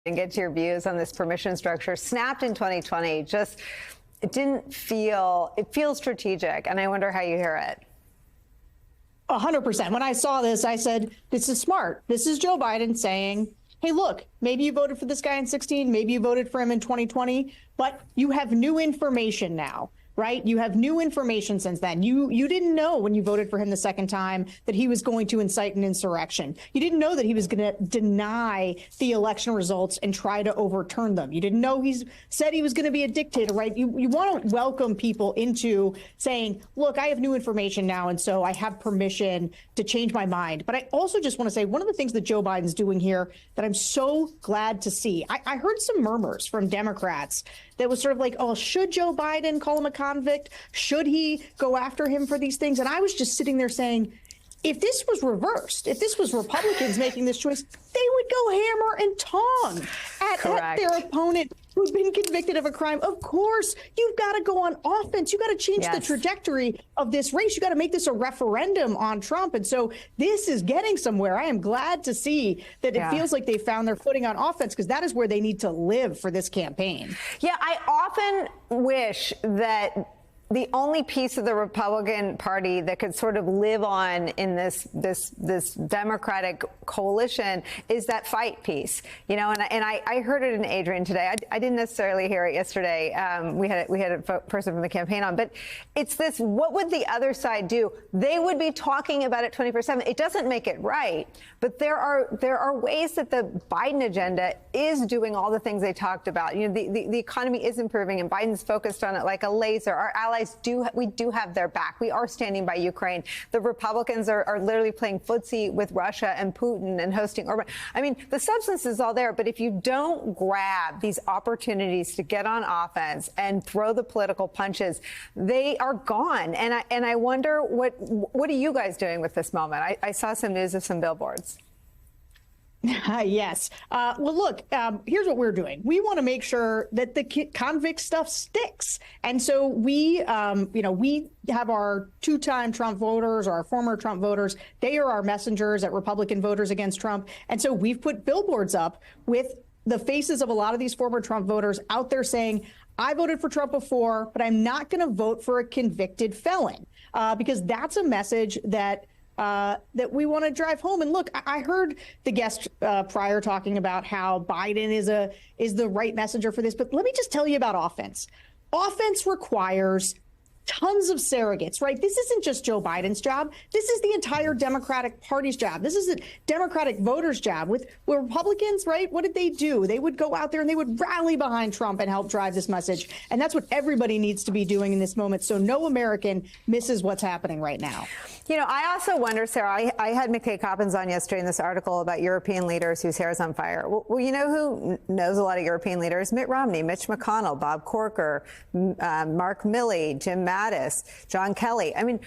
and get your views on this permission structure. Snapped in 2020. It feels strategic, and I wonder how you hear it. 100%. When I saw this, I said, this is smart. This is Joe Biden saying, hey, look, maybe you voted for this guy in 2016, maybe you voted for him in 2020, but you have new information now, right? You have new information since then. You didn't know when you voted for him the second time that he was going to incite an insurrection. You didn't know that he was going to deny the election results and try to overturn them. You didn't know he said he was going to be a dictator, right? You want to welcome people into saying, look, I have new information now, and so I have permission to change my mind. But I also just want to say one of the things that Joe Biden's doing here that I'm so glad to see, I heard some murmurs from Democrats that was sort of like, oh, should Joe Biden call him a convict? Should he go after him for these things? And I was just sitting there saying, if this was reversed, if this was Republicans making this choice, they would go hammer and tong at their opponent who'd been convicted of a crime. Of course, you've got to go on offense. You've got to change the trajectory of this race. You got to make this a referendum on Trump. And so this is getting somewhere. I am glad to see that it feels like they found their footing on offense, because that is where they need to live for this campaign. Yeah, I often wish that the only piece of the Republican Party that could sort of live on in this Democratic coalition is that fight piece, you know. And I heard it in Adrian today. I didn't necessarily hear it yesterday. We had a person from the campaign on, but it's this: what would the other side do? They would be talking about it 24/7. It doesn't make it right, but there are ways that the Biden agenda is doing all the things they talked about. You know, the economy is improving, and Biden's focused on it like a laser. Our allies we do have their back. We are standing by Ukraine. The Republicans are literally playing footsie with Russia and Putin and hosting Orban. I mean, the substance is all there, but if you don't grab these opportunities to get on offense and throw the political punches, they are gone. And I wonder what are you guys doing with this moment? I saw some news of some billboards. Yes. Well, look, here's what we're doing. We want to make sure that the convict stuff sticks. And so we have our two-time Trump voters, or our former Trump voters. They are our messengers at Republican voters against Trump. And so we've put billboards up with the faces of a lot of these former Trump voters out there saying, I voted for Trump before, but I'm not going to vote for a convicted felon, because that's a message that we want to drive home. And look, I heard the guest prior talking about how Biden is the right messenger for this. But let me just tell you about offense. Offense requires tons of surrogates, right? This isn't just Joe Biden's job. This is the entire Democratic Party's job. This is the Democratic voters' job. With Republicans, right? What did they do? They would go out there and they would rally behind Trump and help drive this message. And that's what everybody needs to be doing in this moment, so no American misses what's happening right now. You know, I also wonder, Sarah, I had McKay Coppins on yesterday in this article about European leaders whose hair is on fire. Well, you know who knows a lot of European leaders? Mitt Romney, Mitch McConnell, Bob Corker, Mark Milley, Jim Mattis, John Kelly. I mean,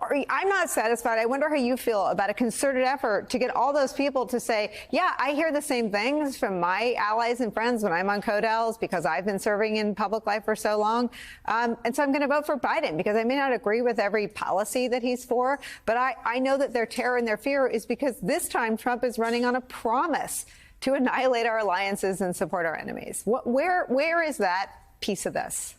I'm not satisfied. I wonder how you feel about a concerted effort to get all those people to say, yeah, I hear the same things from my allies and friends when I'm on Codels, because I've been serving in public life for so long. And so I'm going to vote for Biden, because I may not agree with every policy that he's for, but I know that their terror and their fear is because this time Trump is running on a promise to annihilate our alliances and support our enemies. Where is that piece of this?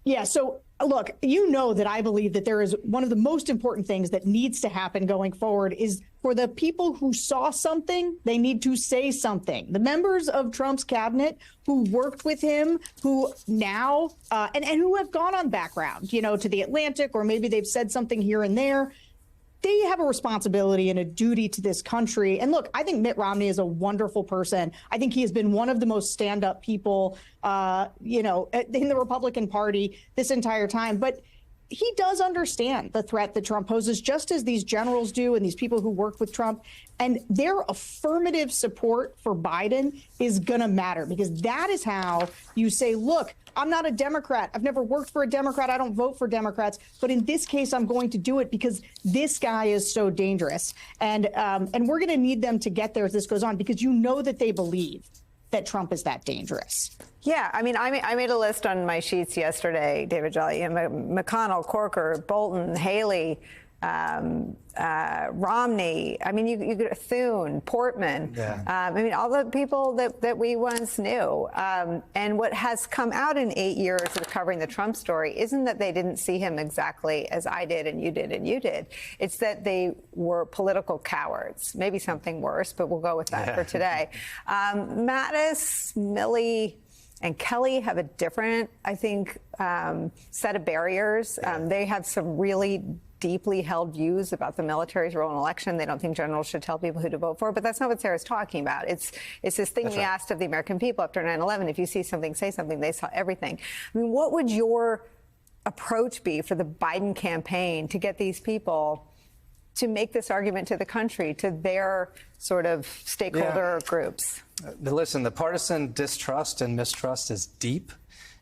Yeah, so look, you know that I believe that there is one of the most important things that needs to happen going forward is for the people who saw something, they need to say something. The members of Trump's cabinet who worked with him, who now and who have gone on background, you know, to The Atlantic, or maybe they've said something here and there. They have a responsibility and a duty to this country. And look, I think Mitt Romney is a wonderful person. I think he has been one of the most stand-up people, in the Republican Party this entire time. But he does understand the threat that Trump poses, just as these generals do and these people who worked with Trump. And their affirmative support for Biden is going to matter, because that is how you say, look, I'm not a Democrat. I've never worked for a Democrat. I don't vote for Democrats. But in this case, I'm going to do it because this guy is so dangerous. And we're going to need them to get there as this goes on, because you know that they believe that Trump is that dangerous. Yeah, I mean, I made a list on my sheets yesterday, David Jolly, McConnell, Corker, Bolton, Haley, Romney. I mean, you could Thune, Portman. Yeah. I mean, all the people that we once knew. And what has come out in 8 years of covering the Trump story isn't that they didn't see him exactly as I did and you did and you did. It's that they were political cowards. Maybe something worse, but we'll go with that for today. Mattis, Milley, and Kelly have a different, I think, set of barriers. They have some really deeply held views about the military's role in election. They don't think generals should tell people who to vote for, but that's not what Sarah's talking about. It's this thing we asked of the American people after 9/11. If you see something, say something. They saw everything. I mean, what would your approach be for the Biden campaign to get these people to make this argument to the country, to their sort of stakeholder groups? Listen, the partisan distrust and mistrust is deep.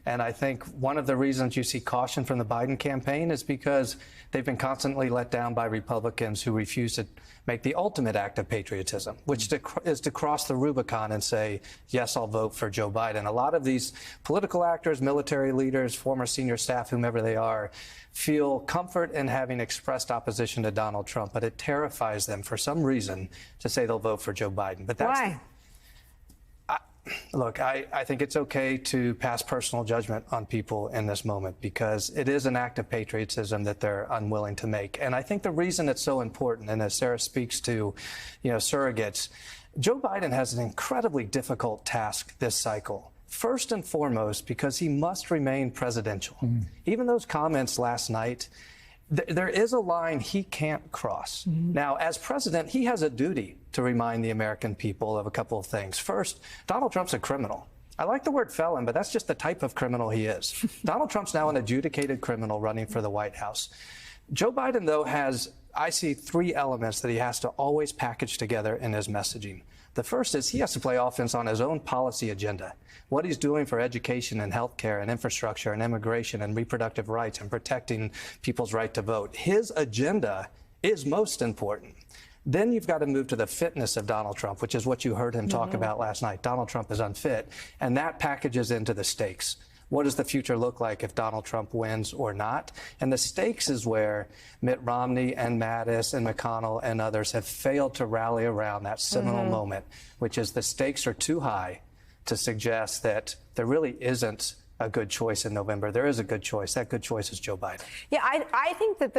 And I think one of the reasons you see caution from the Biden campaign is because they've been constantly let down by Republicans who refuse to make the ultimate act of patriotism, which is to cross the Rubicon and say, yes, I'll vote for Joe Biden. A lot of these political actors, military leaders, former senior staff, whomever they are, feel comfort in having expressed opposition to Donald Trump, but it terrifies them for some reason to say they'll vote for Joe Biden. But that's why? Look, I think it's okay to pass personal judgment on people in this moment because it is an act of patriotism that they're unwilling to make. And I think the reason it's so important, and as Sarah speaks to, surrogates, Joe Biden has an incredibly difficult task this cycle. First and foremost, because he must remain presidential. Even those comments last night, there is a line he can't cross. Now, as president, he has a duty to remind the American people of a couple of things. First, Donald Trump's a criminal. I like the word felon, but that's just the type of criminal he is. Donald Trump's now an adjudicated criminal running for the White House. Joe Biden, though, I see 3 elements that he has to always package together in his messaging. The first is he has to play offense on his own policy agenda. What he's doing for education and healthcare and infrastructure and immigration and reproductive rights and protecting people's right to vote. His agenda is most important. Then you've got to move to the fitness of Donald Trump, which is what you heard him talk about last night. Donald Trump is unfit. And that packages into the stakes. What does the future look like if Donald Trump wins or not? And the stakes is where Mitt Romney and Mattis and McConnell and others have failed to rally around that seminal moment, which is the stakes are too high to suggest that there really isn't a good choice in November. There is a good choice. That good choice is Joe Biden. Yeah, I think that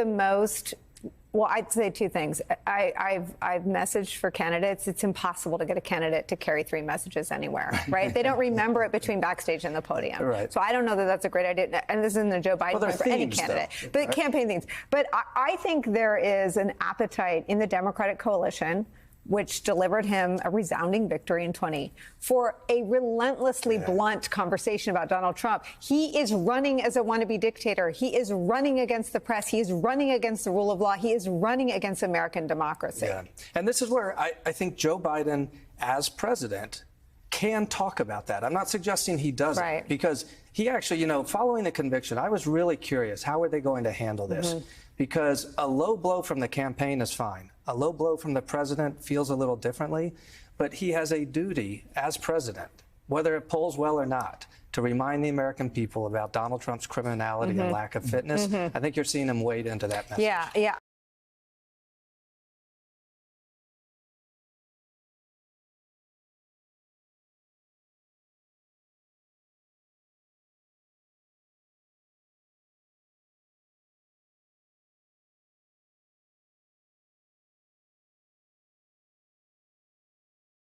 well, I'd say 2 things. I've messaged for candidates. It's impossible to get a candidate to carry 3 messages anywhere, right? They don't remember it between backstage and the podium. Right. So I don't know that that's a great idea. And this isn't a Joe Biden point for any candidate, but campaign themes. But I think there is an appetite in the Democratic coalition, which delivered him a resounding victory in 2020, for a relentlessly blunt conversation about Donald Trump. He is running as a wannabe dictator. He is running against the press. He is running against the rule of law. He is running against American democracy. Yeah. And this is where I think Joe Biden, as president, can talk about that. I'm not suggesting he doesn't, right, because he actually, following the conviction, I was really curious, how are they going to handle this? Because a low blow from the campaign is fine. A low blow from the president feels a little differently, but he has a duty as president, whether it polls well or not, to remind the American people about Donald Trump's criminality and lack of fitness. I think you're seeing him wade into that message. Yeah.